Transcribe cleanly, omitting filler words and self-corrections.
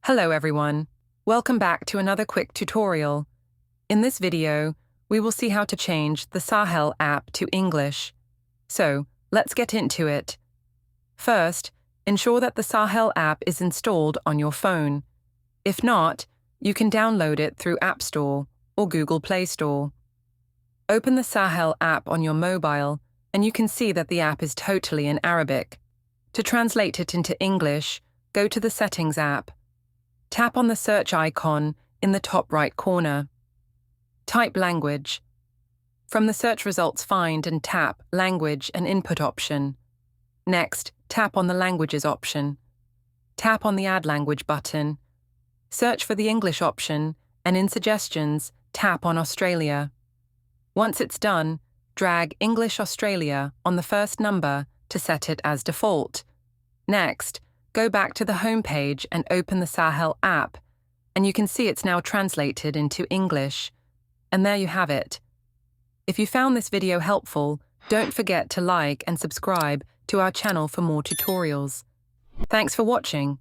Hello everyone. Welcome back to another quick tutorial. In this video, we will see how to change the Sahel app to English. So, let's get into it. First, ensure that the Sahel app is installed on your phone. If not, you can download it through App Store or Google Play Store. Open the Sahel app on your mobile, and you can see that the app is totally in Arabic. To translate it into English, go to the Settings app. Tap on the search icon in the top right corner. Type language. From the search results, find and tap Language and Input option. Next, tap on the Languages option. Tap on the Add Language button. Search for the English option, and in Suggestions, tap on Australia. Once it's done, drag English Australia on the first number to set it as default. Next, go back to the home page and open the Sahel app, and you can see it's now translated into English. And there you have it. If you found this video helpful, don't forget to like and subscribe to our channel for more tutorials. Thanks for watching.